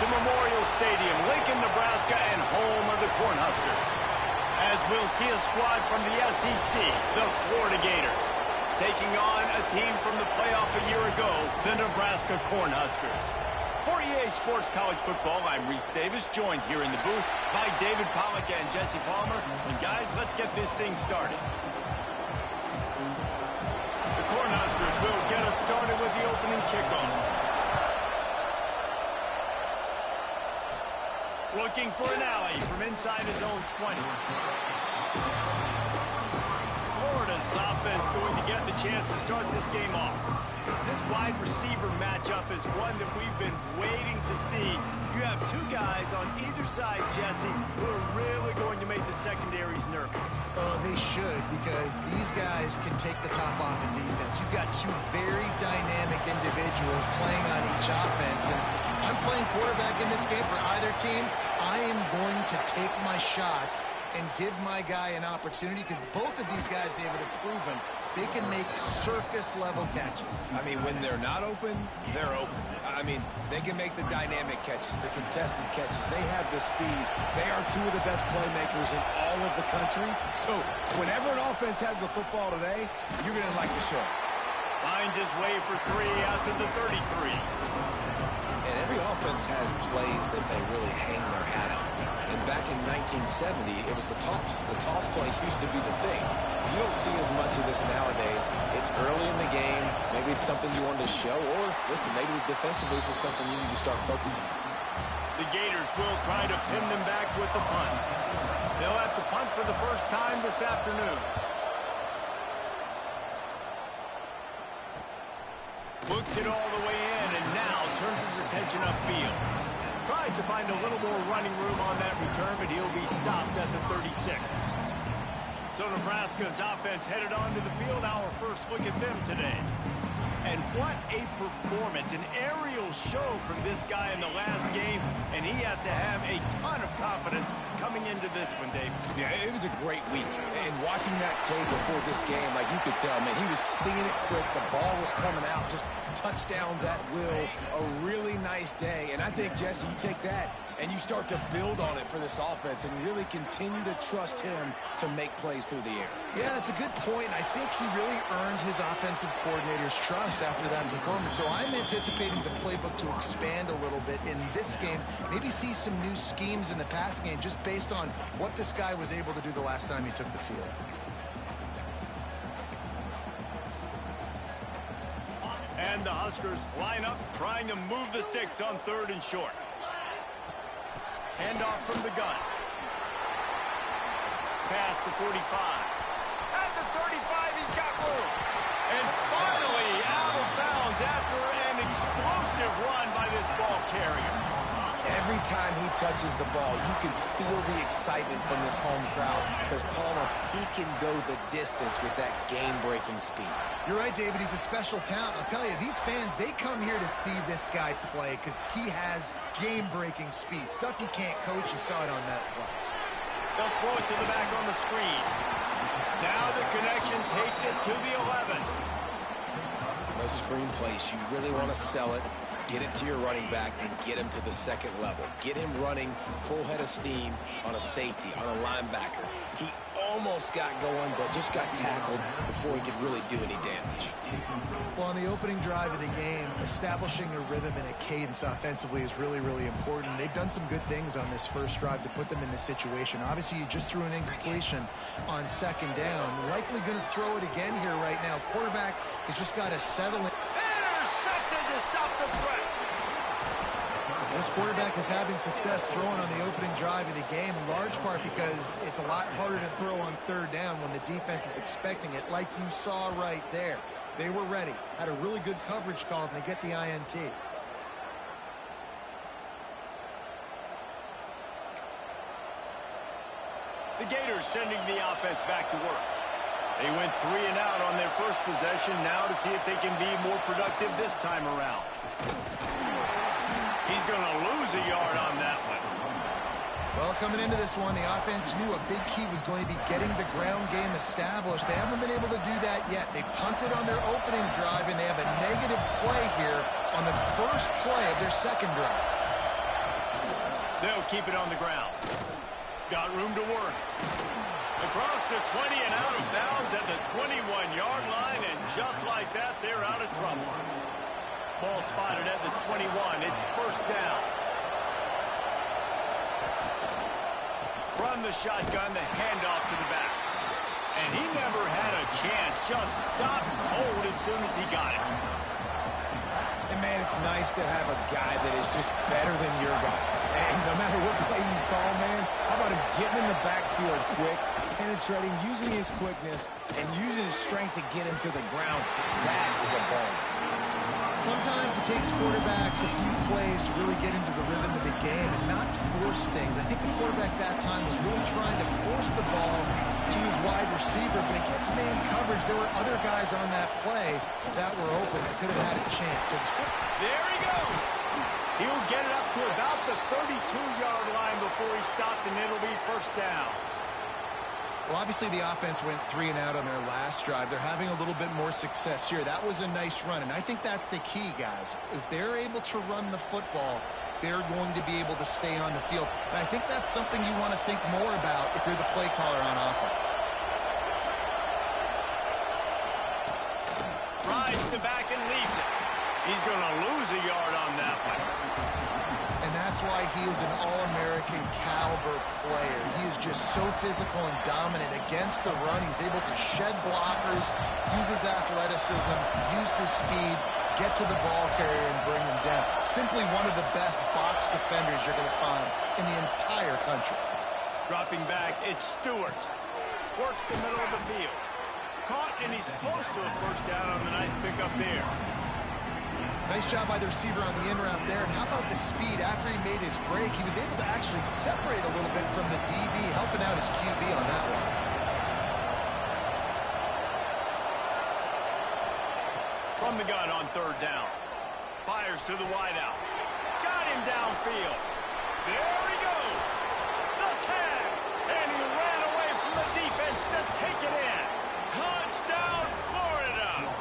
to Memorial Stadium, Lincoln, Nebraska, and home of the Cornhuskers. As we'll see a squad from the SEC, the Florida Gators, taking on a team from the playoff a year ago, the Nebraska Cornhuskers. For EA Sports College Football, I'm Reese Davis, joined here in the booth by David Pollack and Jesse Palmer. And guys, let's get this thing started. The Cornhuskers will get us started with the opening kickoff. Looking for an alley from inside his own 20. Florida's offense going to get the chance to start this game off. This wide receiver matchup is one that we've been waiting to see. You have two guys on either side, Jesse, who are really going to make the secondaries nervous. They should, because these guys can take the top off in defense. You've got two very dynamic individuals playing on each offense, and I'm playing quarterback in this game for either team. I am going to take my shots and give my guy an opportunity, because both of these guys, David, have proven they can make surface-level catches. I mean, when they're not open, they're open. I mean, they can make the dynamic catches, the contested catches. They have the speed. They are two of the best playmakers in all of the country. So whenever an offense has the football today, you're going to like the show. Finds his way for three out to the 33. And every offense has plays that they really hang their hat on. And back in 1970, it was the toss. The toss play used to be the thing. You don't see as much of this nowadays. It's early in the game. Maybe it's something you wanted to show. Or, listen, maybe defensively this is something you need to start focusing on. The Gators will try to pin them back with the punt. They'll have to punt for the first time this afternoon. Looks it all the way in, and now turns his attention upfield. Tries to find a little more running room on that return, but he'll be stopped at the 36. So Nebraska's offense headed onto the field. Our first look at them today. And what a performance, an aerial show from this guy in the last game, and he has to have a ton of confidence coming into this one, Dave. Yeah, it was a great week. And watching that tape before this game, like you could tell, man, he was seeing it quick. The ball was coming out, just touchdowns at will. A really nice day. And I think, Jesse, you take that and you start to build on it for this offense and really continue to trust him to make plays through the air. Yeah, that's a good point. I think he really earned his offensive coordinator's trust after that performance. So I'm anticipating the playbook to expand a little bit in this game. Maybe see some new schemes in the passing game just based on what this guy was able to do the last time he took the field. And the Huskers line up, trying to move the sticks on 3rd and short. Handoff from the gun. Past the 45. At the 35, he's got room. And finally out of bounds after an explosive run by this ball carrier. Every time he touches the ball, you can feel the excitement from this home crowd, because Palmer, he can go the distance with that game-breaking speed. You're right, David. He's a special talent. I'll tell you, these fans, they come here to see this guy play because he has game-breaking speed. Stuff you can't coach. You saw it on that play. They'll throw it to the back on the screen. Now the connection takes it to the 11. Those screen plays, you really want to sell it. Get it to your running back and get him to the second level. Get him running full head of steam on a safety, on a linebacker. He almost got going, but just got tackled before he could really do any damage. Well, on the opening drive of the game, establishing a rhythm and a cadence offensively is really, really important. They've done some good things on this first drive to put them in this situation. Obviously, you just threw an incompletion on 2nd down. Likely going to throw it again here right now. Quarterback has just got to settle in. Intercepted to stop the threat. This quarterback is having success throwing on the opening drive of the game, in large part because it's a lot harder to throw on 3rd down when the defense is expecting it, like you saw right there. They were ready, had a really good coverage call, and they get the INT. The Gators sending the offense back to work. They went 3 and out on their first possession, now to see if they can be more productive this time around. He's going to lose a yard on that one. Well, coming into this one, the offense knew a big key was going to be getting the ground game established. They haven't been able to do that yet. They punted on their opening drive, and they have a negative play here on the first play of their second drive. They'll keep it on the ground. Got room to work. Across the 20 and out of bounds at the 21-yard line, and just like that, they're out of trouble. Ball spotted at the 21. It's first down. From the shotgun, the handoff to the back. And he never had a chance. Just stopped cold as soon as he got it. And, man, it's nice to have a guy that is just better than your guys. And no matter what play you call, man, how about him getting in the backfield quick, penetrating, using his quickness, and using his strength to get him to the ground. That is a ball. Sometimes it takes quarterbacks a few plays to really get into the rhythm of the game and not force things. I think the quarterback that time was really trying to force the ball to his wide receiver, but against man coverage, there were other guys on that play that were open that could have had a chance. So there he goes. He'll get it up to about the 32-yard line before he stopped, and it'll be first down. Well, obviously the offense went 3 and out on their last drive. They're having a little bit more success here. That was a nice run, and I think that's the key, guys. If they're able to run the football, they're going to be able to stay on the field. And I think that's something you want to think more about if you're the play caller on offense. Rides the back and leaves it. He's going to lose a yard on that one. And that's why he is an All-American caliber player. He is just so physical and dominant against the run. He's able to shed blockers, use his athleticism, use his speed, get to the ball carrier and bring him down. Simply one of the best box defenders you're going to find in the entire country. Dropping back, it's Stewart. Works the middle of the field. Caught, and he's close to a first down on the nice pickup there. Nice job by the receiver on the in route there. And how about the speed? After he made his break, he was able to actually separate a little bit from the DB, helping out his QB on that one. From the gun on third down. Fires to the wideout. Got him downfield. There he goes. The tag. And he ran away from the defense to take it in. Touchdown, Florida.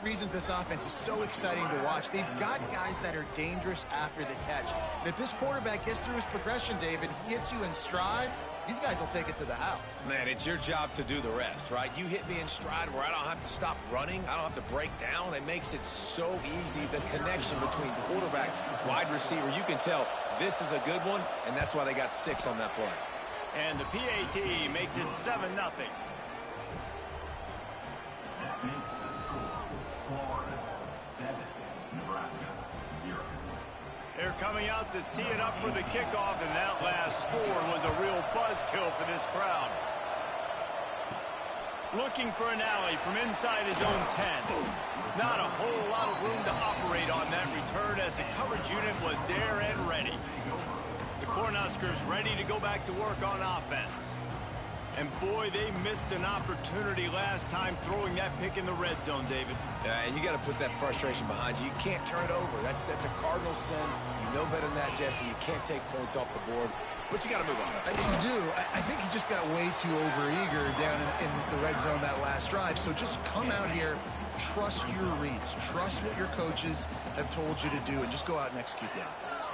Reasons this offense is so exciting to watch. They've got guys that are dangerous after the catch. And if this quarterback gets through his progression, David, hits you in stride, these guys will take it to the house. Man, it's your job to do the rest, right? You hit me in stride where I don't have to stop running. I don't have to break down. It makes it so easy. The connection between quarterback, wide receiver, you can tell this is a good one, and that's why they got 6 on that play. And the PAT makes it 7-0. They're coming out to tee it up for the kickoff, and that last score was a real buzzkill for this crowd. Looking for an alley from inside his own 10. Not a whole lot of room to operate on that return as the coverage unit was there and ready. The Cornhuskers ready to go back to work on offense. And boy, they missed an opportunity last time throwing that pick in the red zone, David. And you got to put that frustration behind you. You can't turn it over. That's a cardinal sin. You know better than that, Jesse. You can't take points off the board, but you got to move on. You do. I think he just got way too overeager down in the red zone that last drive. So just come out here, trust your reads, trust what your coaches have told you to do, and just go out and execute the offense.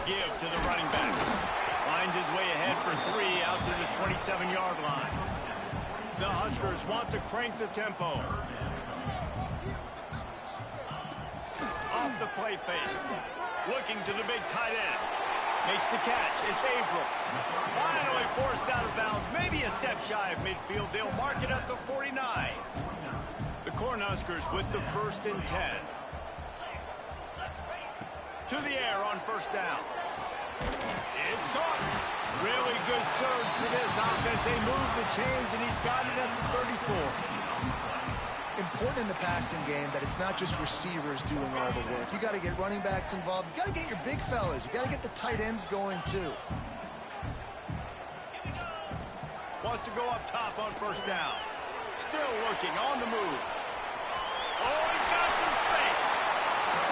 Give to the running back. Finds his way ahead for 3 out to the 27-yard line. The Huskers want to crank the tempo. Off the play fake. Looking to the big tight end. Makes the catch. It's Averill. Finally forced out of bounds. Maybe a step shy of midfield. They'll mark it at the 49. The Cornhuskers with the 1st and 10. to the air on first down. It's caught. Really good surge for this offense. They move the chains, and he's got it at the 34. Important in the passing game that it's not just receivers doing all the work. You got to get running backs involved. You got to get your big fellas. You got to get the tight ends going too. Wants to go up top on first down. Still working on the move. Oh, he's got some space.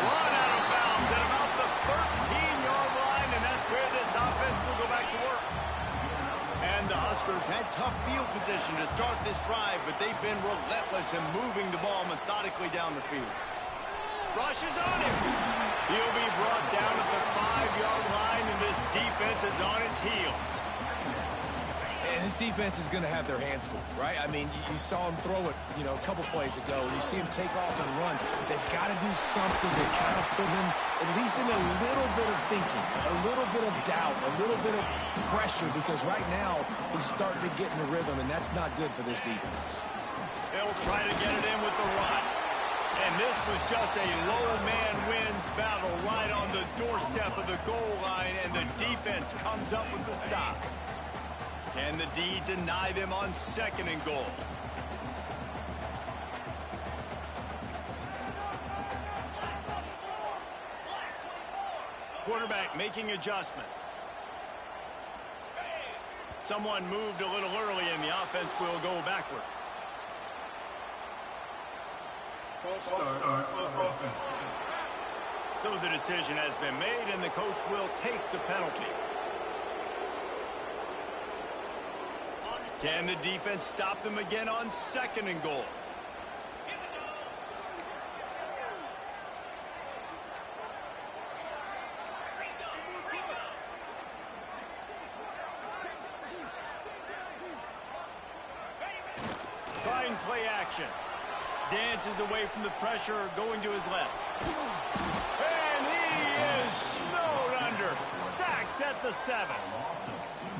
Run out of bounds at about the 13-yard line, and that's where this offense will go back to work. And the Huskers had tough field position to start this drive, but they've been relentless in moving the ball methodically down the field. Rushes on him. He'll be brought down at the 5-yard line, and this defense is on its heels. And this defense is going to have their hands full, right? I mean, you saw him throw it, a couple plays ago, and you see him take off and run. They've got to do something to kind of put him at least in a little bit of thinking, a little bit of doubt, a little bit of pressure, because right now he's starting to get in the rhythm, and that's not good for this defense. They'll try to get it in with the run. And this was just a low man wins battle right on the doorstep of the goal line, and the defense comes up with the stop. Can the D deny them on second and goal? Quarterback making adjustments. Someone moved a little early, and the offense will go backward. So the decision has been made, and the coach will take the penalty. Can the defense stop them again on second and goal? Trying play action. Dances away from the pressure, going to his left. And he is snowed under. Sacked at the 7.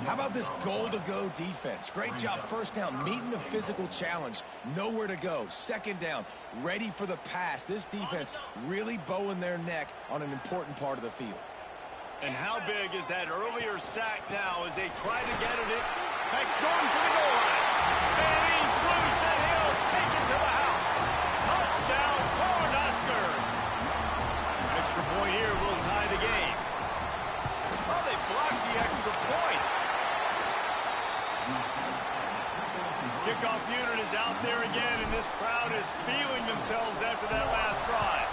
How about this goal-to-go defense? Great job first down, meeting the physical challenge. Nowhere to go. Second down, ready for the pass. This defense really bowing their neck on an important part of the field. And how big is that earlier sack now as they try to get it in? Beck's going for the goal line. And he's loose, and he'll take it to the house. Touchdown, Cornhuskers. Extra point here will tie the game. Oh, they blocked the extra point. Kickoff unit is out there again, and this crowd is feeling themselves after that last drive.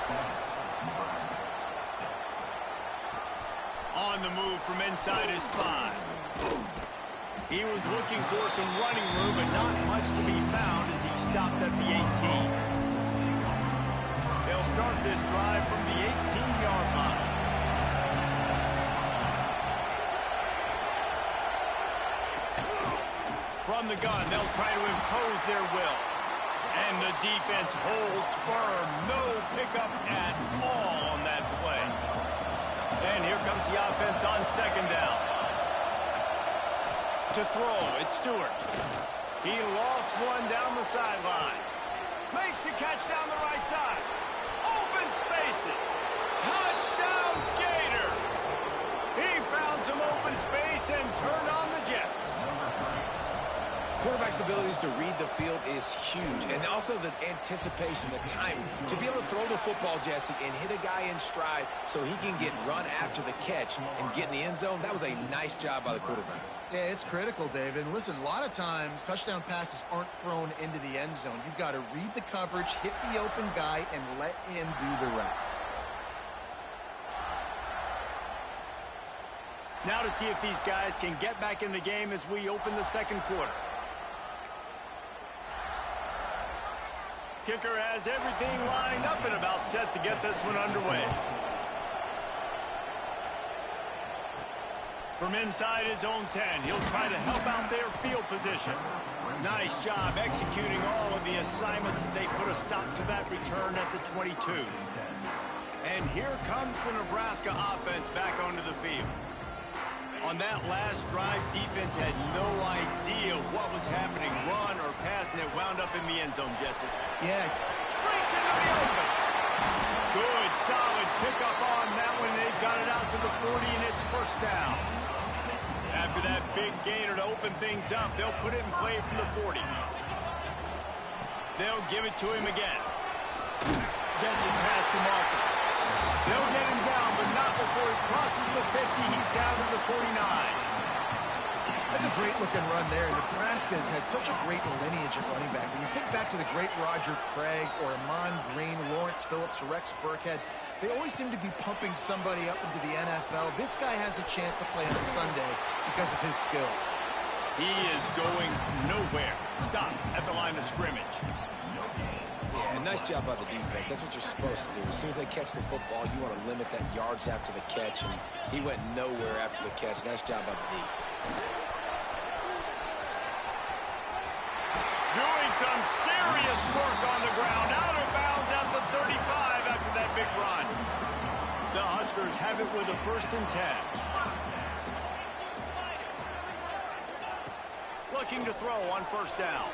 On the move from inside his 5. He was looking for some running room, but not much to be found as he stopped at the 18. They'll start this drive from the 18-yard line. From the gun, they'll try to impose their will. And the defense holds firm. No pickup at all on that play. And here comes the offense on second down. To throw, it's Stewart. He lost one down the sideline. Makes the catch down the right side. Open spaces. Touchdown, Gators. He found some open space and turned on the Jets. Quarterback's abilities to read the field is huge, and also the anticipation, the timing. To be able to throw the football, Jesse, and hit a guy in stride so he can get run after the catch and get in the end zone, that was a nice job by the quarterback. Yeah, it's critical, David. And listen, a lot of times touchdown passes aren't thrown into the end zone. You've got to read the coverage, hit the open guy, and let him do the rest. Now to see if these guys can get back in the game as we open the second quarter. Kicker has everything lined up and about set to get this one underway. From inside his own 10, he'll try to help out their field position. Nice job executing all of the assignments as they put a stop to that return at the 22. And here comes the Nebraska offense back onto the field. On that last drive, defense had no idea what was happening, run or pass, and it wound up in the end zone, Jesse. Yeah. Breaks into the open. Good, solid pickup on that one. They've got it out to the 40, and it's first down. After that big gainer to open things up, they'll put it in play from the 40. They'll give it to him again. Gets it past the marker. They'll get him down, but not before he crosses the 50. He's down to the 49. That's a great-looking run there. Nebraska's had such a great lineage at running back. When you think back to the great Roger Craig or Amon Green, Lawrence Phillips, or Rex Burkhead, they always seem to be pumping somebody up into the NFL. This guy has a chance to play on Sunday because of his skills. He is going nowhere. Stop at the line of scrimmage. Yeah, nice job by the defense. That's what you're supposed to do. As soon as they catch the football, you want to limit that yards after the catch, and he went nowhere after the catch. Nice job by the D. Doing some serious work on the ground. Out of bounds at the 35 after that big run. The Huskers have it with a 1st and 10. Looking to throw on 1st down.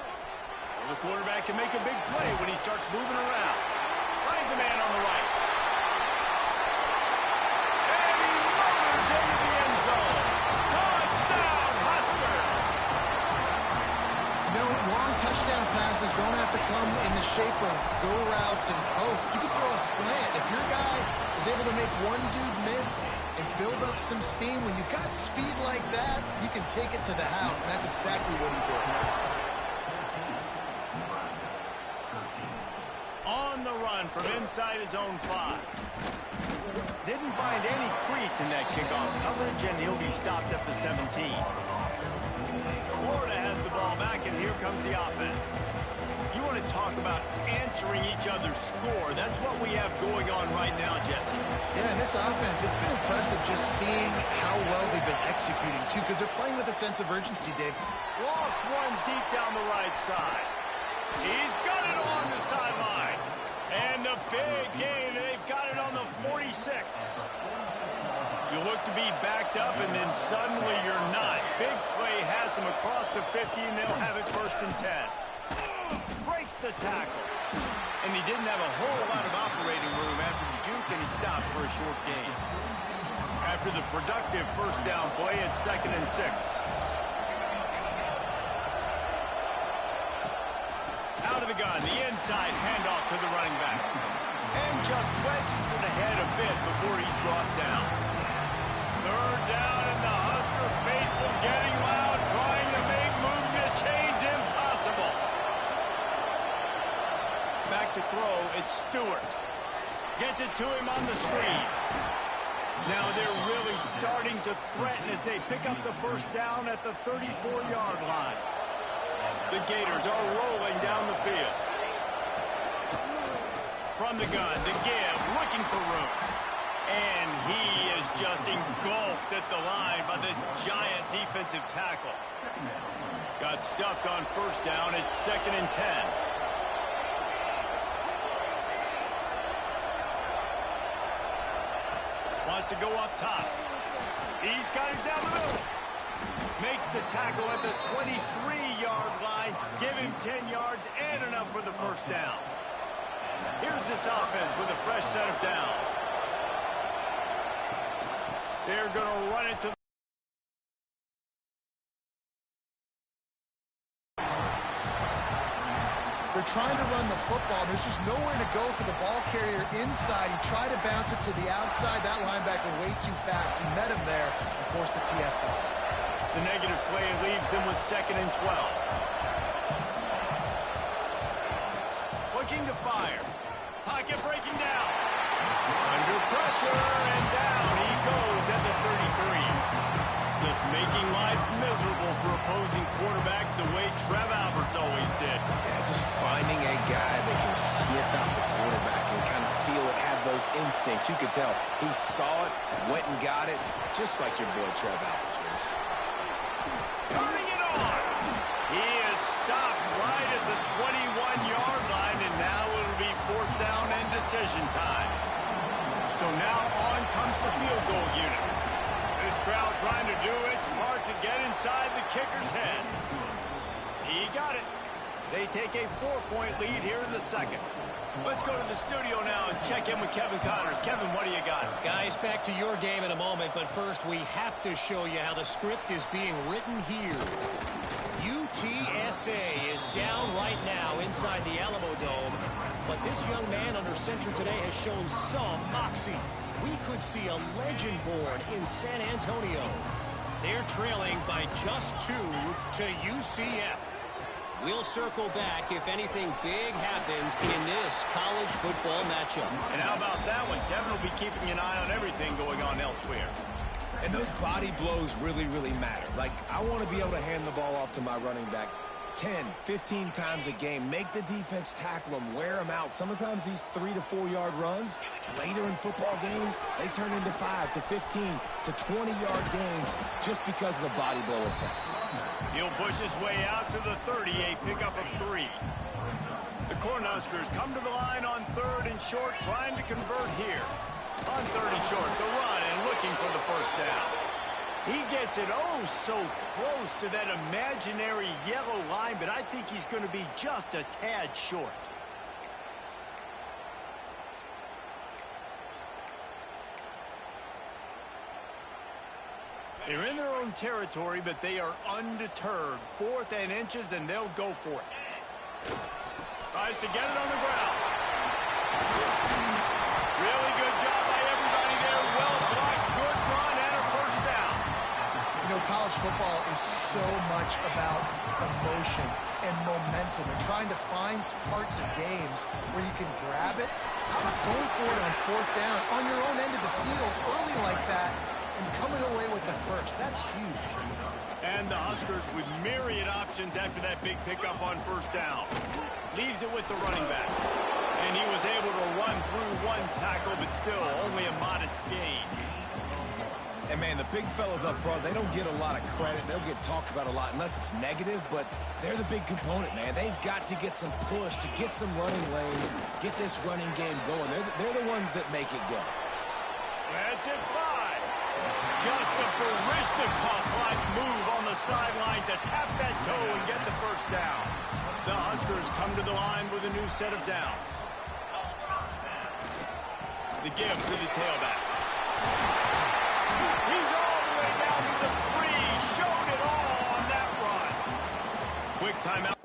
The quarterback can make a big play when he starts moving around. Finds a man on the right. And he motors into the end zone. Touchdown, Husker! No, long touchdown passes don't have to come in the shape of go routes and posts. You can throw a slant. If your guy is able to make one dude miss and build up some steam, when you've got speed like that, you can take it to the house, and that's exactly what he did. On the run from inside his own 5. Didn't find any crease in that kickoff coverage, and he'll be stopped at the 17. Florida has the ball back, and here comes the offense. You want to talk about answering each other's score. That's what we have going on right now, Jesse. Yeah, and this offense, it's been impressive just seeing how well they've been executing, too, because they're playing with a sense of urgency, Dave. Lost one deep down the right side. He's got it on the sideline. And the big gain, they've got it on the 46. You look to be backed up, and then suddenly you're not. Big play has them across the 50, and they'll have it 1st and 10. Breaks the tackle. And he didn't have a whole lot of operating room after the juke, and he stopped for a short gain. After the productive 1st down play, it's 2nd and 6. Out of the gun, the inside handoff to the running back. And just wedges it ahead a bit before he's brought down. 3rd down, and the Husker faithful getting loud, trying to make movement change impossible. Back to throw, it's Stewart. Gets it to him on the screen. Now they're really starting to threaten as they pick up the 1st down at the 34-yard line. The Gators are rolling down the field. From the gun, the give, looking for room. And he is just engulfed at the line by this giant defensive tackle. Got stuffed on 1st down. It's 2nd and 10. Wants to go up top. He's got it down the middle. Makes the tackle at the 23-yard line. Give him 10 yards and enough for the 1st down. Here's this offense with a fresh set of downs. They're going to run it to They're trying to run the football. There's just nowhere to go for the ball carrier inside. He tried to bounce it to the outside. That linebacker way too fast. He met him there and forced the TFL. The negative play leaves them with 2nd and 12. Looking to fire. Pocket breaking down. Under pressure, and down he goes at the 33. Just making life miserable for opposing quarterbacks the way Trev Alberts always did. Yeah, just finding a guy that can sniff out the quarterback and kind of feel it, have those instincts. You could tell he saw it, went and got it, just like your boy Trev Alberts was. Turning it on. He is stopped right at the 21-yard line, and now it'll be 4th down and decision time. So now on comes the field goal unit. This crowd trying to do its part to get inside the kicker's head. He got it. They take a 4-point lead here in the second. Let's go to the studio now and check in with Kevin Connors. Kevin, what do you got? Guys, back to your game in a moment, but first we have to show you how the script is being written here. UTSA is down right now inside the Alamo Dome, but this young man under center today has shown some moxie. We could see a legend born in San Antonio. They're trailing by just 2 to UCF. We'll circle back if anything big happens in this college football matchup. And how about that one? Kevin will be keeping an eye on everything going on elsewhere. And those body blows really, really matter. Like, I want to be able to hand the ball off to my running back 10, 15 times a game. Make the defense tackle them, wear them out. Sometimes these 3 to 4 yard runs, later in football games, they turn into 5 to 15 to 20 yard gains just because of the body blow effect. He'll push his way out to the 30, a pickup of 3. The Cornhuskers come to the line on 3rd and short, trying to convert here. On 3rd and short, the run and looking for the first down. He gets it so close to that imaginary yellow line, but I think he's going to be just a tad short. They're in their own territory, but they are undeterred. 4th and inches, and they'll go for it. Tries to get it on the ground. Really good job by everybody there. Well blocked, good run, and a first down. You know, college football is so much about emotion and momentum and trying to find parts of games where you can grab it. How about going for it on 4th down on your own end of the field early like that and coming away with the first? That's huge. And the Huskers with myriad options after that big pickup on first down. Leaves it with the running back. And he was able to run through 1 tackle, but still only a modest gain. And, man, the big fellas up front, they don't get a lot of credit. They'll get talked about a lot unless it's negative, but they're the big component, man. They've got to get some push, to get some running lanes, get this running game going. They're the ones that make it go. That's it, fly. Just a Barishnikov-like move on the sideline to tap that toe and get the first down. The Huskers come to the line with a new set of downs. The give to the tailback. He's all the way down to the 3. Showed it all on that run. Quick timeout.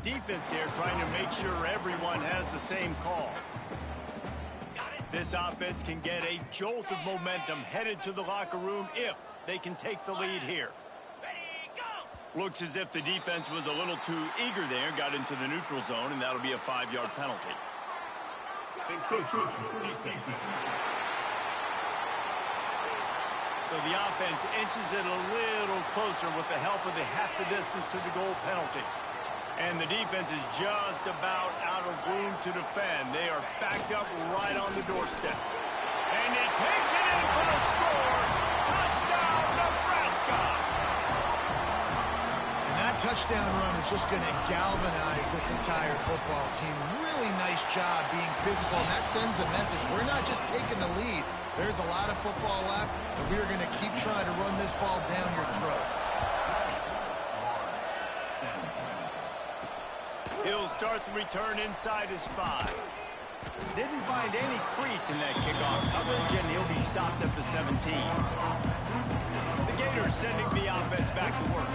defense there trying to make sure everyone has the same call. This offense can get a jolt of momentum headed to the locker room if they can take the lead here. Looks as if the defense was a little too eager there, got into the neutral zone, and that'll be a 5-yard penalty. So the offense inches it a little closer with the help of the half the distance to the goal penalty. And the defense is just about out of room to defend. They are backed up right on the doorstep. And he takes it in for the score. Touchdown, Nebraska! And that touchdown run is just going to galvanize this entire football team. Really nice job being physical, and that sends a message. We're not just taking the lead. There's a lot of football left, and we're going to keep trying to run this ball down your throat. He'll start the return inside his 5. Didn't find any crease in that kickoff coverage, and he'll be stopped at the 17. The Gators sending the offense back to work.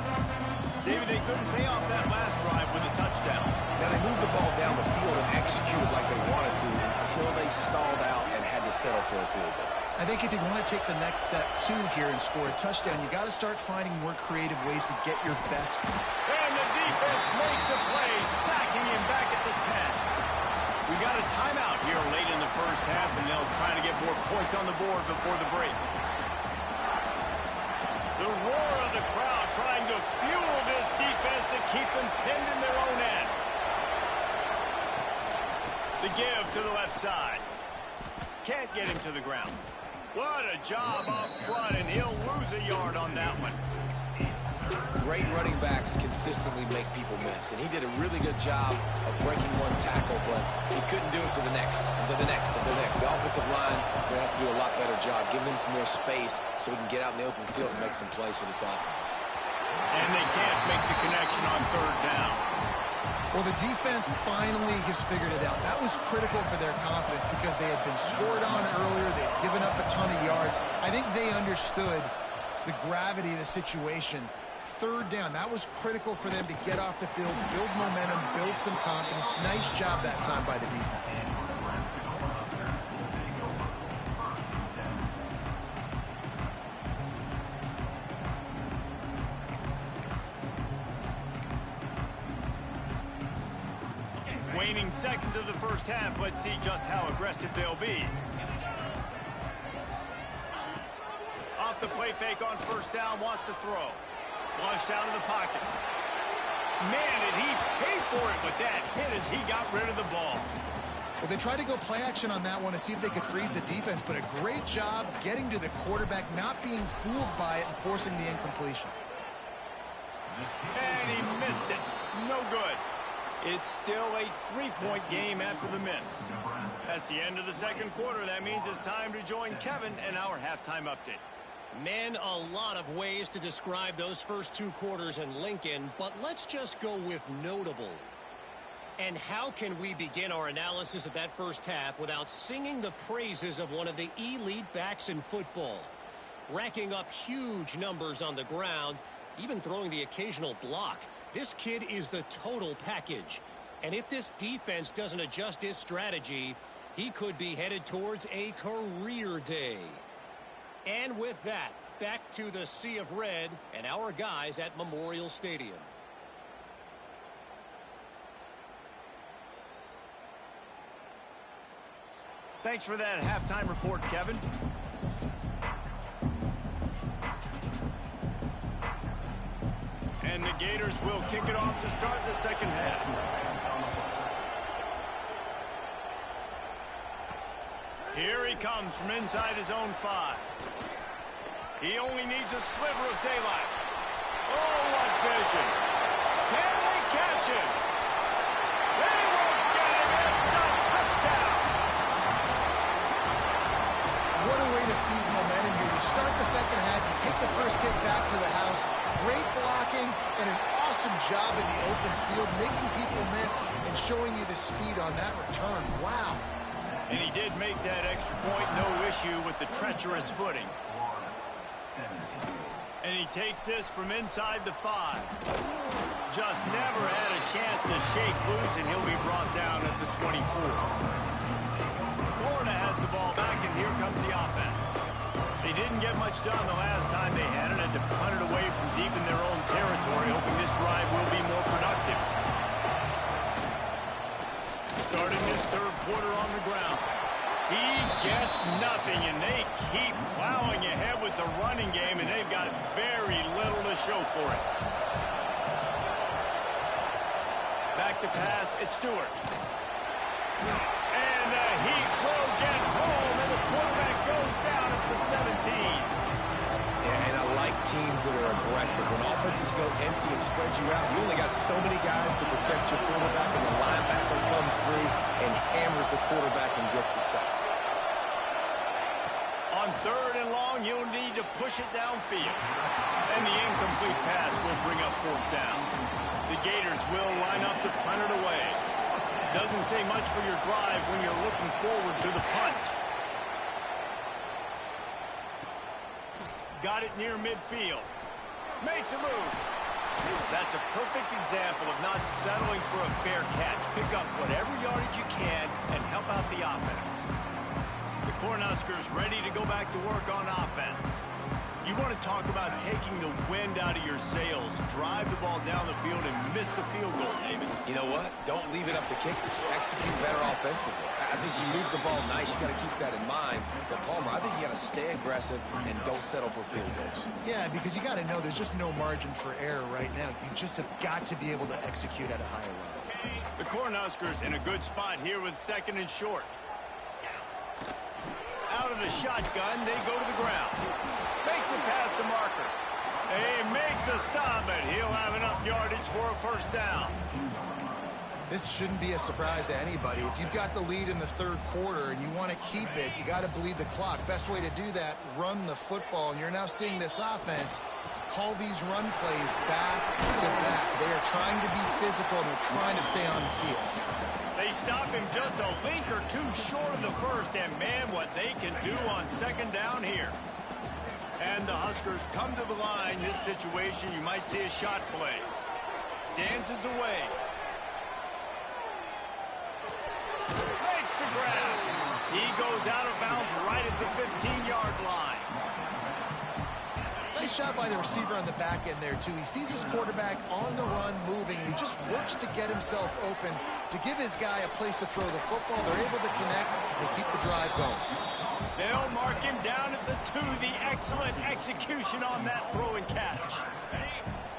David, they couldn't pay off that last drive with a touchdown. Now, they moved the ball down the field and executed like they wanted to until they stalled out and had to settle for a field goal. I think if you want to take the next step, too, here and score a touchdown, you got to start finding more creative ways to get your best. And the defense makes a play, sacking him back at the 10. We got a timeout here late in the first half, and they'll try to get more points on the board before the break. The roar of the crowd trying to fuel this defense to keep them pinned in their own end. The give to the left side. Can't get him to the ground. What a job up front, and he'll lose a yard on that one. Great running backs consistently make people miss, and he did a really good job of breaking one tackle, but he couldn't do it to the next, and to the next, and to the next. The offensive line will have to do a lot better job, giving him some more space so we can get out in the open field and make some plays for this offense. And they can't make the connection on 3rd down. Well, the defense finally has figured it out. That was critical for their confidence because they had been scored on earlier. They had given up a ton of yards. I think they understood the gravity of the situation. 3rd down, that was critical for them to get off the field, build momentum, build some confidence. Nice job that time by the defense. Waning seconds of the first half. Let's see just how aggressive they'll be. Off the play fake on 1st down, wants to throw. Flushed out of the pocket. Man, did he pay for it with that hit as he got rid of the ball. Well, they tried to go play action on that one to see if they could freeze the defense, but a great job getting to the quarterback, not being fooled by it and forcing the incompletion. And he missed it. No good. It's still a 3-point game after the miss. That's the end of the 2nd quarter. That means it's time to join Kevin in our halftime update. Man, a lot of ways to describe those first 2 quarters in Lincoln, but let's just go with notable. And how can we begin our analysis of that first half without singing the praises of one of the elite backs in football? Racking up huge numbers on the ground, even throwing the occasional block. This kid is the total package. And if this defense doesn't adjust its strategy, he could be headed towards a career day. And with that, back to the Sea of Red and our guys at Memorial Stadium. Thanks for that halftime report, Kevin. And the Gators will kick it off to start the 2nd half. Here he comes from inside his own 5. He only needs a sliver of daylight. Oh, what vision. Can they catch him? They won't get him. It's a touchdown. What a way to seize momentum here. You start the 2nd half, you take the first kick back to the house. Great blocking and an awesome job in the open field, making people miss and showing you the speed on that return. Wow. And he did make that extra point, no issue with the treacherous footing. And he takes this from inside the 5. Just never had a chance to shake loose, and he'll be brought down at the 24. Florida has the ball back, and here comes the offense. They didn't get much done the last time they had it, and to punt it away from deep in their own territory, hoping this drive will be more productive. Starting this third quarter on the ground. He gets nothing, and they keep plowing ahead with the running game, and they've got very little to show for it. Back to pass, it's Stewart. And the Heat will get home, and the quarterback goes down at the 17. Yeah, and I like teams that are aggressive. When offenses go empty and spread you out, you only got so many guys to protect your quarterback, and the linebacker comes through and hammers the quarterback and gets the sack. On third and long, you'll need to push it downfield. And the incomplete pass will bring up fourth down. The Gators will line up to punt it away. Doesn't say much for your drive when you're looking forward to the punt. Got it near midfield. Makes a move. That's a perfect example of not settling for a fair catch. Pick up whatever yardage you can and help out the offense. The Cornhuskers ready to go back to work on offense. You want to talk about taking the wind out of your sails. Drive the ball down the field and miss the field goal, David. You know what? Don't leave it up to kickers. Execute better offensively. I think you move the ball nice. You got to keep that in mind. But, Palmer, I think you got to stay aggressive and don't settle for field goals. Yeah, because you got to know there's just no margin for error right now. You just have got to be able to execute at a higher level. The Cornhuskers in a good spot here with second and short. Out of the shotgun, they go to the ground. Makes it past the marker. They make the stop, but he'll have enough yardage for a first down. This shouldn't be a surprise to anybody. If you've got the lead in the third quarter and you want to keep it, you got to bleed the clock. Best way to do that, run the football. And you're now seeing this offense call these run plays back to back. They are trying to be physical, and they're trying to stay on the field. They stop him just a link or two short of the first, and man, what they can do on second down here. And the Huskers come to the line. This situation, you might see a shot play. Dances away. Makes the grab. He goes out of bounds right at the 15-yard line. Nice job by the receiver on the back end there, too. He sees his quarterback on the run moving, and he just works to get himself open to give his guy a place to throw the football. They're able to connect and keep the drive going. They'll mark him down at the 2. The excellent execution on that throw and catch.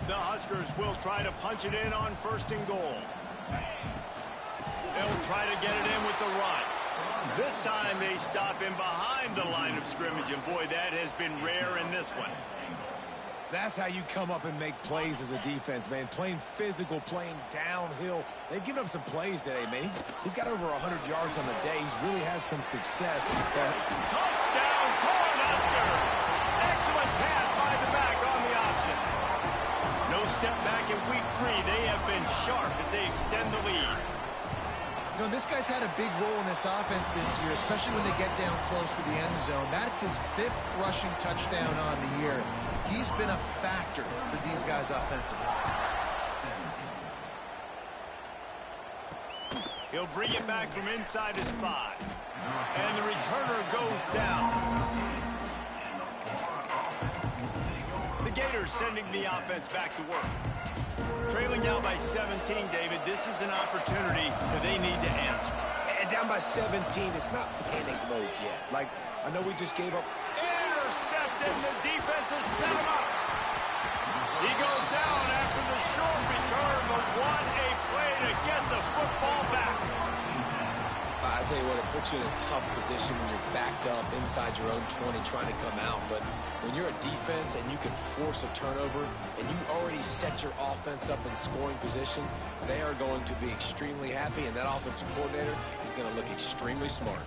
The Huskers will try to punch it in on first and goal. They'll try to get it in with the run. This time they stop him behind the line of scrimmage, and boy, that has been rare in this one. That's how you come up and make plays as a defense, man. Playing physical, playing downhill. They've given up some plays today, man. He's got over 100 yards on the day. He's really had some success. Touchdown, Cornhuskers! Excellent pass by the back on the option. No step back in week 3. They have been sharp as they extend the lead. You know, this guy's had a big role in this offense this year, especially when they get down close to the end zone. That's his 5th rushing touchdown on the year. He's been a factor for these guys offensively. He'll bring it back from inside his 5. And the returner goes down. The Gators sending the offense back to work. Trailing down by 17, David, this is an opportunity that they need to answer. And down by 17, it's not panic mode yet. Like, I know we just gave up. Intercepted, and the defense has set him up. He goes down after the short return, but what a play to get the football back. I tell you what, it puts you in a tough position when you're backed up inside your own 20 trying to come out. But when you're a defense and you can force a turnover and you already set your offense up in scoring position, they are going to be extremely happy, and that offensive coordinator is going to look extremely smart.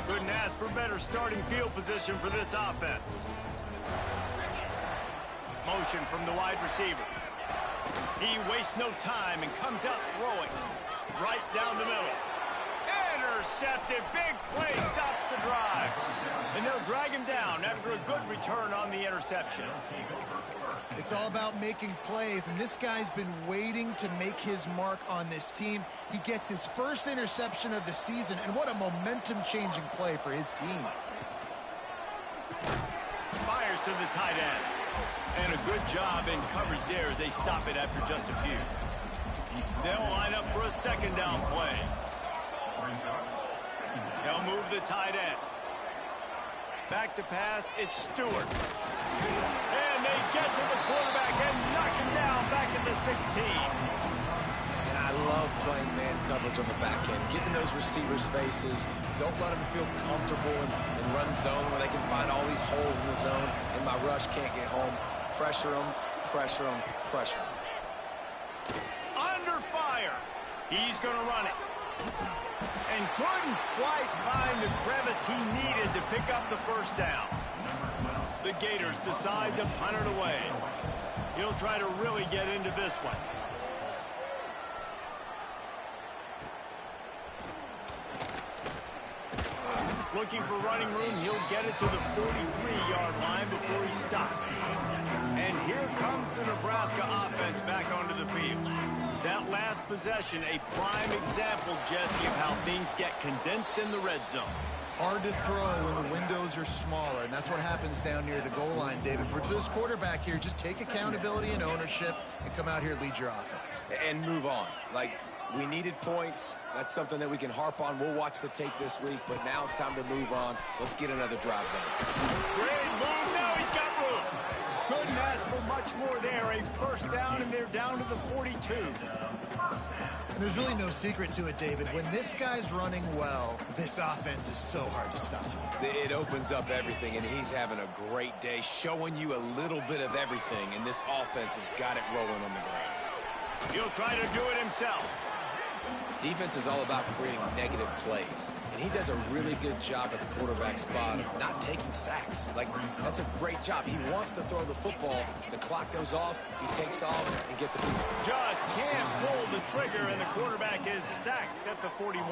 Couldn't ask for better starting field position for this offense. Motion from the wide receiver. He wastes no time and comes out throwing right down the middle. Intercepted. Big play stops the drive. And they'll drag him down after a good return on the interception. It's all about making plays, and this guy's been waiting to make his mark on this team. He gets his first interception of the season, and what a momentum-changing play for his team. Fires to the tight end. And a good job in coverage there as they stop it after just a few. They'll line up for a second down play. They'll move the tight end. Back to pass, it's Stewart. And they get to the quarterback and knock him down back at the 16. And I love playing man coverage on the back end, getting those receivers' faces. Don't let them feel comfortable in run zone where they can find all these holes in the zone and my rush can't get home. Pressure them, pressure them, pressure them. Under fire. He's going to run it. And couldn't quite find the crevice he needed to pick up the first down. The Gators decide to punt it away. He'll try to really get into this one. Looking for running room, he'll get it to the 43-yard line before he stops. And here comes the Nebraska offense back onto the field. That last possession, a prime example, Jesse, of how things get condensed in the red zone. Hard to throw when the windows are smaller, and that's what happens down near the goal line, David. But for this quarterback here, just take accountability and ownership and come out here and lead your offense. And move on. Like, we needed points. That's something that we can harp on. We'll watch the tape this week, but now it's time to move on. Let's get another drive done. Great move. Now he's got room. Couldn't ask for much more there. A first down, and they're down to the 42. And there's really no secret to it, David. When this guy's running well, this offense is so hard to stop. It opens up everything, and he's having a great day, showing you a little bit of everything, and this offense has got it rolling on the ground. He'll try to do it himself. Defense is all about creating negative plays, and he does a really good job at the quarterback spot of not taking sacks. Like, that's a great job. He wants to throw the football. The clock goes off, he takes off, and gets a beat. Just can't pull the trigger, and the quarterback is sacked at the 41.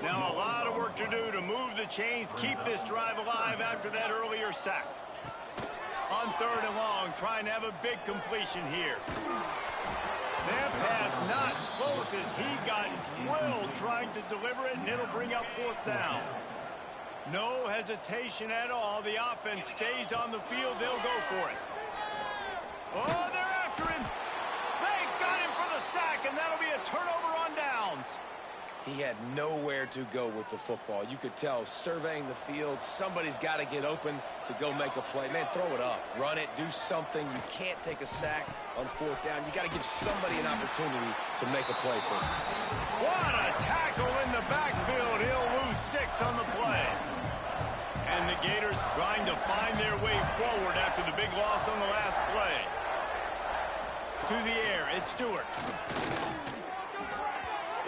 Now a lot of work to do to move the chains, keep this drive alive after that earlier sack. On third and long, trying to have a big completion here. That pass not close as he got drilled trying to deliver it, and it'll bring up fourth down. No hesitation at all. The offense stays on the field. They'll go for it. Oh, they're after him. They got him for the sack, and that'll be a turnover on downs. He had nowhere to go with the football. You could tell, surveying the field, somebody's got to get open to go make a play. Man, throw it up. Run it. Do something. You can't take a sack on fourth down. You got to give somebody an opportunity to make a play for him. What a tackle in the backfield. He'll lose 6 on the play. And the Gators trying to find their way forward after the big loss on the last play. To the air, it's Stewart.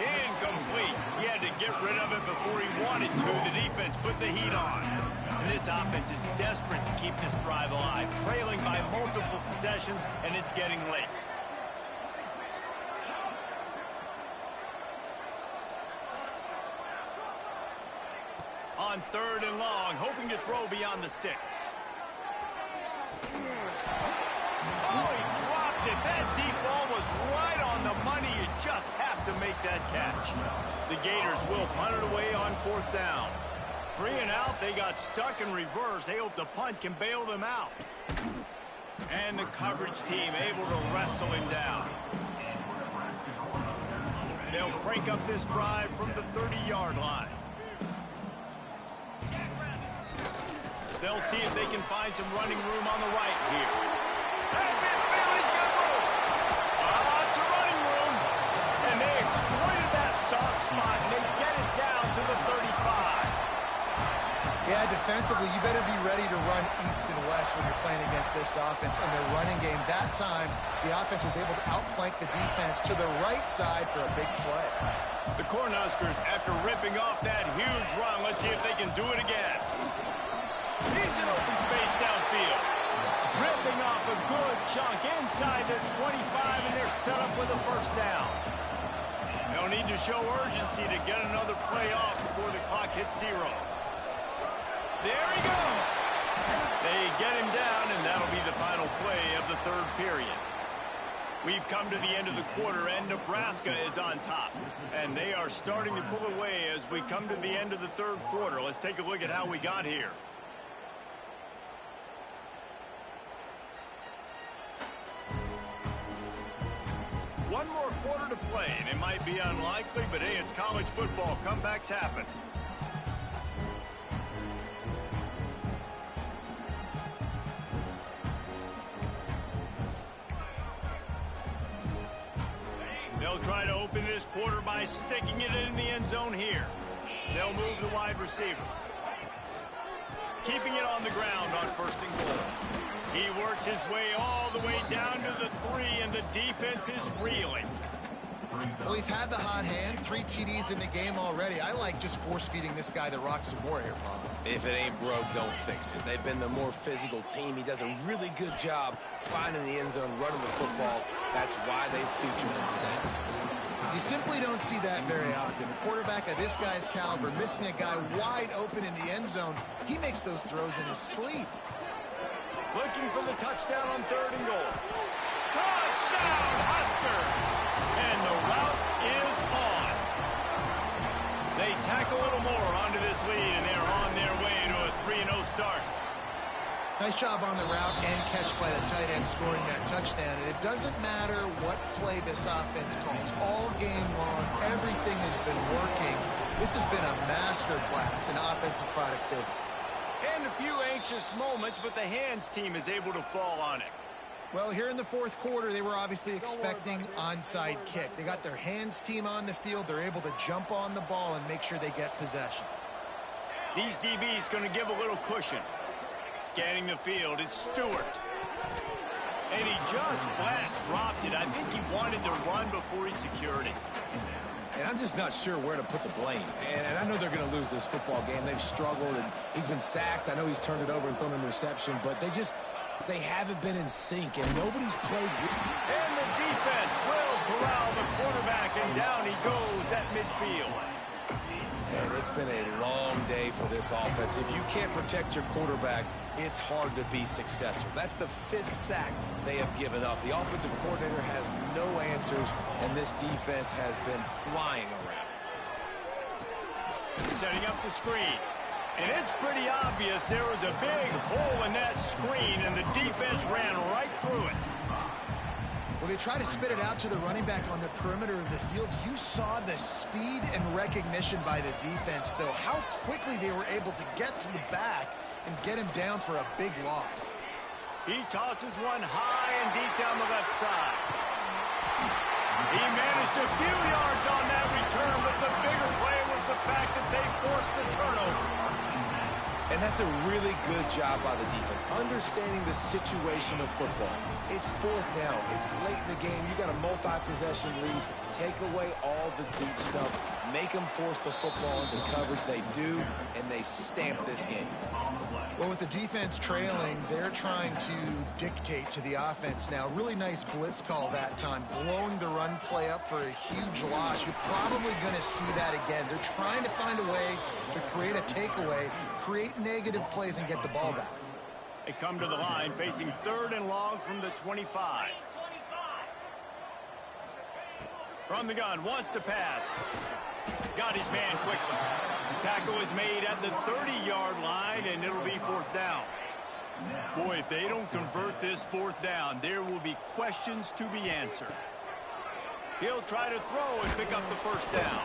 Incomplete. He had to get rid of it before he wanted to. The defense put the heat on. And this offense is desperate to keep this drive alive, trailing by multiple possessions, and it's getting late. On third and long, hoping to throw beyond the sticks. Oh, he dropped it. That deep ball was right on the money. You just have to make that catch. The Gators will punt it away on fourth down. 3 and out. They got stuck in reverse. They hope the punt can bail them out. And the coverage team able to wrestle him down. They'll crank up this drive from the 30-yard line. They'll see if they can find some running room on the right here. Hey, Billy's got room. Lots of running room. And they exploited that soft spot, and they get it down to the 35. Yeah, defensively, you better be ready to run east and west when you're playing against this offense and their running game. That time, the offense was able to outflank the defense to the right side for a big play. The Cornhuskers, after ripping off that huge run, let's see if they can do it again. He's in open space downfield. Ripping off a good chunk inside the 25, and they're set up with a first down. They'll need to show urgency to get another play off before the clock hits 0. There he goes. They get him down, and that'll be the final play of the third period. We've come to the end of the quarter, and Nebraska is on top. And they are starting to pull away as we come to the end of the third quarter. Let's take a look at how we got here. One more quarter to play, and it might be unlikely, but hey, it's college football. Comebacks happen. They'll try to open this quarter by sticking it in the end zone here. They'll move the wide receiver. Keeping it on the ground on 1st and goal. He works his way all the way down to the 3, and the defense is reeling. Well, he's had the hot hand, 3 TDs in the game already. I like just force-feeding this guy the rock some more here, Paul. If it ain't broke, don't fix it. They've been the more physical team. He does a really good job finding the end zone, running the football. That's why they've featured him today. You simply don't see that very often. A quarterback of this guy's caliber missing a guy wide open in the end zone. He makes those throws in his sleep. Looking for the touchdown on 3rd and goal. Touchdown, Husker! And the route is on. They tack a little more onto this lead, and they're on their way to a 3-0 start. Nice job on the route and catch by the tight end scoring that touchdown. And it doesn't matter what play this offense calls. All game long, everything has been working. This has been a masterclass in offensive productivity. And a few anxious moments, but the hands team is able to fall on it. Well, here in the 4th quarter, they were obviously expecting onside kick. They got their hands team on the field. They're able to jump on the ball and make sure they get possession. These DBs going to give a little cushion. Scanning the field, it's Stewart. And he just flat dropped it. I think he wanted to run before he secured it. And I'm just not sure where to put the blame. And I know they're going to lose this football game. They've struggled, and he's been sacked. I know he's turned it over and thrown an interception, but they haven't been in sync, and nobody's played. And the defense will corral the quarterback, and down he goes at midfield. And it's been a long day for this offense. If you can't protect your quarterback, it's hard to be successful. That's the 5th sack they have given up. The offensive coordinator has no answers, and this defense has been flying around. Setting up the screen. And it's pretty obvious there was a big hole in that screen, and the defense ran right through it. Well, they try to spit it out to the running back on the perimeter of the field. You saw the speed and recognition by the defense, though, how quickly they were able to get to the back and get him down for a big loss. He tosses one high and deep down the left side. He managed a few yards on that return, but the bigger play was the fact that they forced the turnover. And that's a really good job by the defense, understanding the situation of football. It's 4th down. It's late in the game. You got a multi-possession lead. Take away all the deep stuff. Make them force the football into coverage. They do, and they stamp this game. Well, with the defense trailing, they're trying to dictate to the offense now. Really nice blitz call that time, blowing the run play up for a huge loss. You're probably going to see that again. They're trying to find a way to create a takeaway, create negative plays, and get the ball back. They come to the line facing 3rd and long from the 25. From the gun, wants to pass. Got his man quickly. Tackle is made at the 30-yard line, and it'll be 4th down. Boy, if they don't convert this 4th down, there will be questions to be answered. He'll try to throw and pick up the 1st down.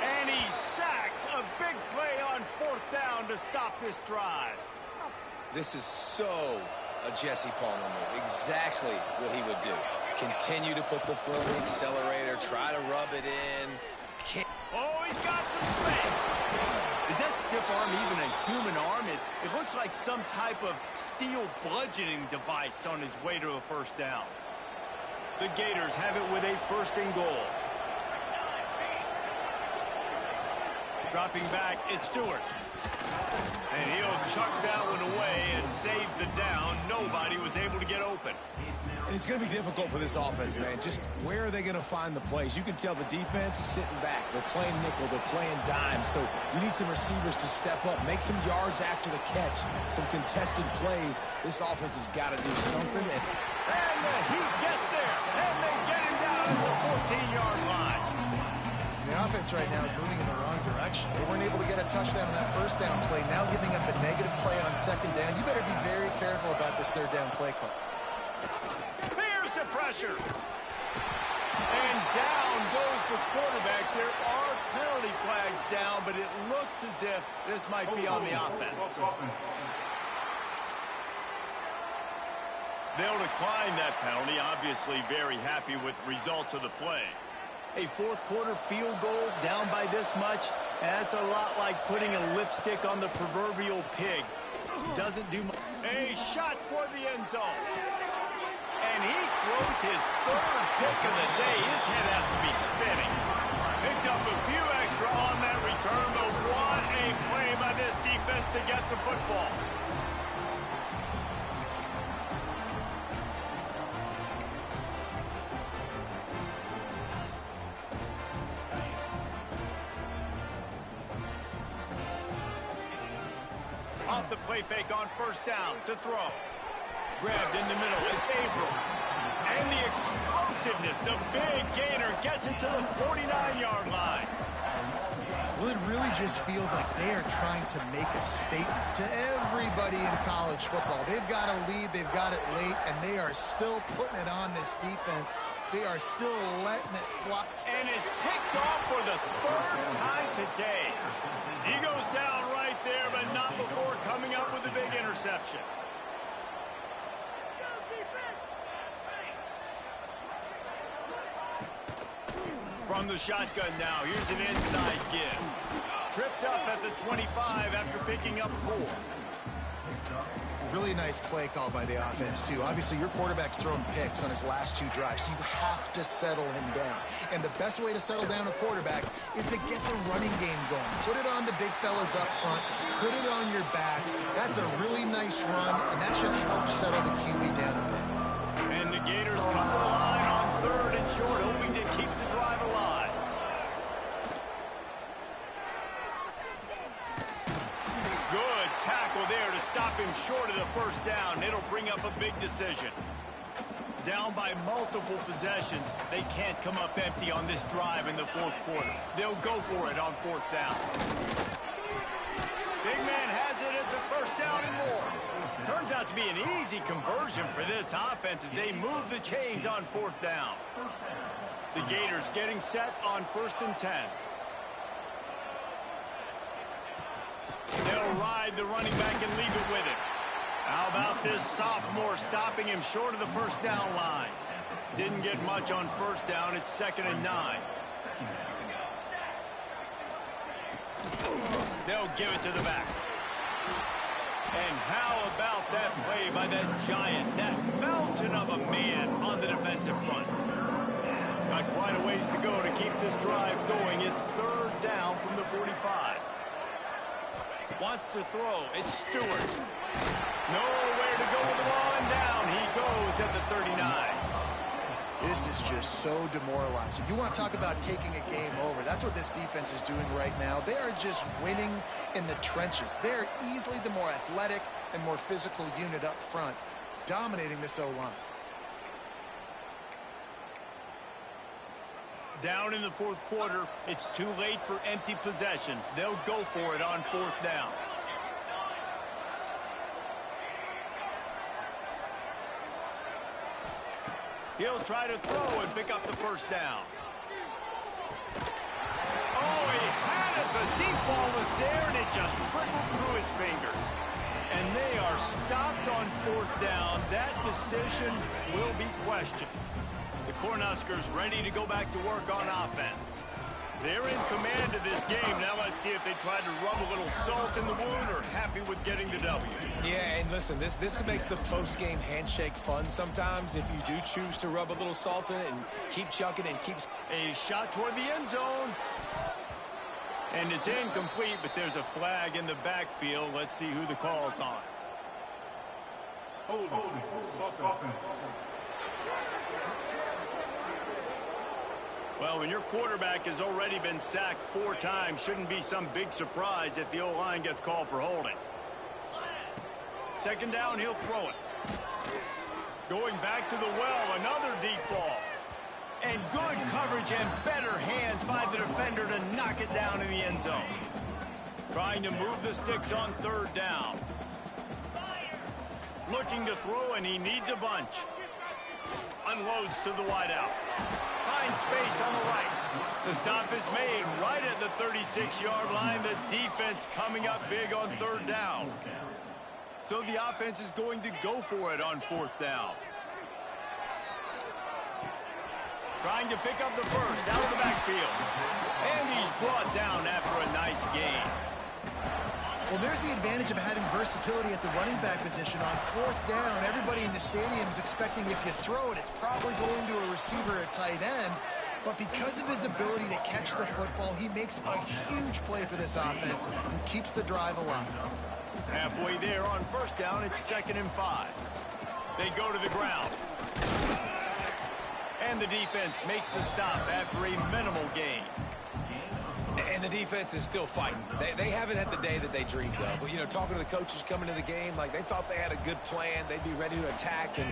And he's sacked. A big play on 4th down to stop this drive. This is so a Jesse Palmer move. Exactly what he would do. Continue to put the foot on the accelerator, try to rub it in. Oh, he's got some space. Is that stiff arm even a human arm? It looks like some type of steel bludgeoning device on his way to a 1st down. The Gators have it with a 1st and goal. Dropping back, it's Stewart. And he'll chuck that one away and save the down. Nobody was able to get open. And it's going to be difficult for this offense, man. Just where are they going to find the plays? You can tell the defense sitting back. They're playing nickel. They're playing dime. So you need some receivers to step up, make some yards after the catch, some contested plays. This offense has got to do something. And the Heat gets there, and they get him down at the 14-yard line. The offense right now is moving in the wrong direction. They weren't able to get a touchdown on that first down play. Now giving up a negative play on second down. You better be very careful about this third down play call. Here's the pressure. And down goes the quarterback. There are penalty flags down, but it looks as if this might be on the offense. They'll decline that penalty. Obviously very happy with the results of the play. A fourth-quarter field goal down by this much, that's a lot like putting a lipstick on the proverbial pig. Doesn't do much. A shot toward the end zone. And he throws his third pick of the day. His head has to be spinning. Picked up a few extra on that return, but what a play by this defense to get the football. Off the play fake on first down to throw. Grabbed in the middle. It's Averill. And the explosiveness, the big gainer, gets it to the 49-yard line. Well, it really just feels like they are trying to make a statement to everybody in college football. They've got a lead, they've got it late, and they are still putting it on this defense. They are still letting it fly. And it's picked off for the third time today. He goes down right there, but not before coming up with a big interception. From the shotgun now, here's an inside give. Tripped up at the 25 after picking up 4. Really nice play call by the offense, too. Obviously, your quarterback's thrown picks on his last 2 drives, so you have to settle him down. And the best way to settle down a quarterback is to get the running game going. Put it on the big fellas up front. Put it on your backs. That's a really nice run, and that should help settle the QB down a bit. And the Gators come to the line on 3rd and short, hoping to keep the drive alive. Good tackle there to stop him short of the first down. It'll bring up a big decision. Down by multiple possessions, they can't come up empty on this drive in the 4th quarter. They'll go for it on 4th down. Big man has it. It's a first down and more. Turns out to be an easy conversion for this offense as they move the chains on 4th down. The Gators getting set on 1st and 10. They'll ride the running back and leave it with him. How about this sophomore stopping him short of the first down line? Didn't get much on first down. It's 2nd and 9. They'll give it to the back. And how about that play by that giant, that mountain of a man on the defensive front? Got quite a ways to go to keep this drive going. It's 3rd down from the 45. Wants to throw. It's Stewart. Nowhere to go with the ball, and down he goes at the 39. This is just so demoralizing. You want to talk about taking a game over. That's what this defense is doing right now. They are just winning in the trenches. They're easily the more athletic and more physical unit up front, dominating this O-line. Down in the 4th quarter, it's too late for empty possessions. They'll go for it on 4th down. He'll try to throw and pick up the first down. Oh, he had it. The deep ball was there, and it just trickled through his fingers. And they are stopped on 4th down. That decision will be questioned. The Cornhuskers ready to go back to work on offense. They're in command of this game. Now let's see if they try to rub a little salt in the wound or happy with getting the W. Yeah, and listen, this makes the post-game handshake fun sometimes if you do choose to rub a little salt in it and keep chucking and keep... A shot toward the end zone. And it's incomplete, but there's a flag in the backfield. Let's see who the call's on. Well, when your quarterback has already been sacked 4 times, shouldn't be some big surprise if the O-line gets called for holding. Second down, he'll throw it. Going back to the well, another deep ball. And good coverage and better hands by the defender to knock it down in the end zone. Trying to move the sticks on 3rd down. Looking to throw, and he needs a bunch. Unloads to the wideout. Finds space on the right. The stop is made right at the 36-yard line. The defense coming up big on 3rd down. So the offense is going to go for it on 4th down. Trying to pick up the first out of the backfield. And he's brought down after a nice gain. Well, there's the advantage of having versatility at the running back position. On 4th down, everybody in the stadium is expecting if you throw it, it's probably going to a receiver at tight end. But because of his ability to catch the football, he makes a huge play for this offense and keeps the drive alive. Halfway there on 1st down, it's 2nd and 5. They go to the ground. And the defense makes the stop after a minimal gain. And the defense is still fighting. They haven't had the day that they dreamed of. But, you know, talking to the coaches coming to the game, like they thought they had a good plan. They'd be ready to attack and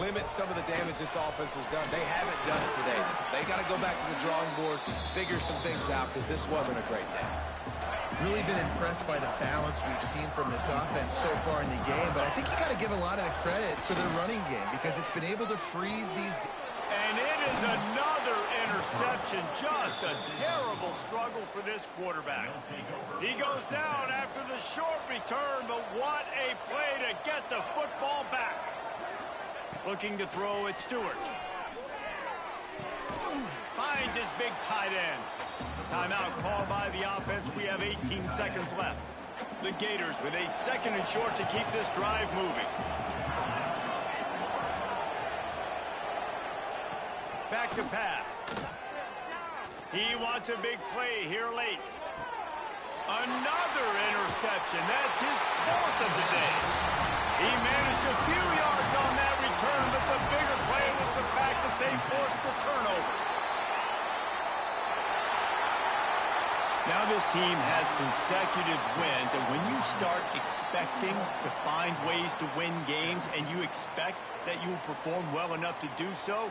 limit some of the damage this offense has done. They haven't done it today. They got to go back to the drawing board, figure some things out, because this wasn't a great day. Really been impressed by the balance we've seen from this offense so far in the game. But I think you got to give a lot of the credit to their running game because it's been able to freeze these. And it is another interception. Just a terrible struggle for this quarterback. He goes down after the short return, but what a play to get the football back. Looking to throw at Stewart. Finds his big tight end. Timeout called by the offense. We have 18 seconds left. The Gators with a 2nd and short to keep this drive moving. Back to pass. He wants a big play here late. Another interception. That's his 4th of the day. He managed a few yards on that return, but the bigger play was the fact that they forced the turnover. Now this team has consecutive wins, and when you start expecting to find ways to win games and you expect that you will perform well enough to do so,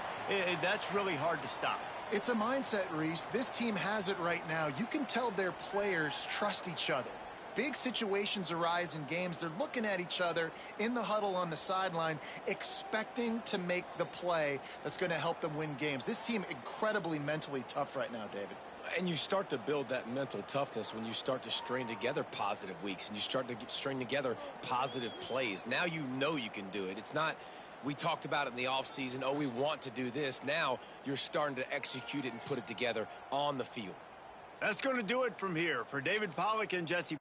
that's really hard to stop. It's a mindset, Reese. This team has it right now. You can tell their players trust each other. Big situations arise in games. They're looking at each other in the huddle on the sideline, expecting to make the play that's going to help them win games. This team incredibly mentally tough right now, David. And you start to build that mental toughness when you start to string together positive weeks and you start to string together positive plays. Now you know you can do it. It's not, we talked about it in the offseason, oh, we want to do this. Now you're starting to execute it and put it together on the field. That's going to do it from here. For David Pollack and Jesse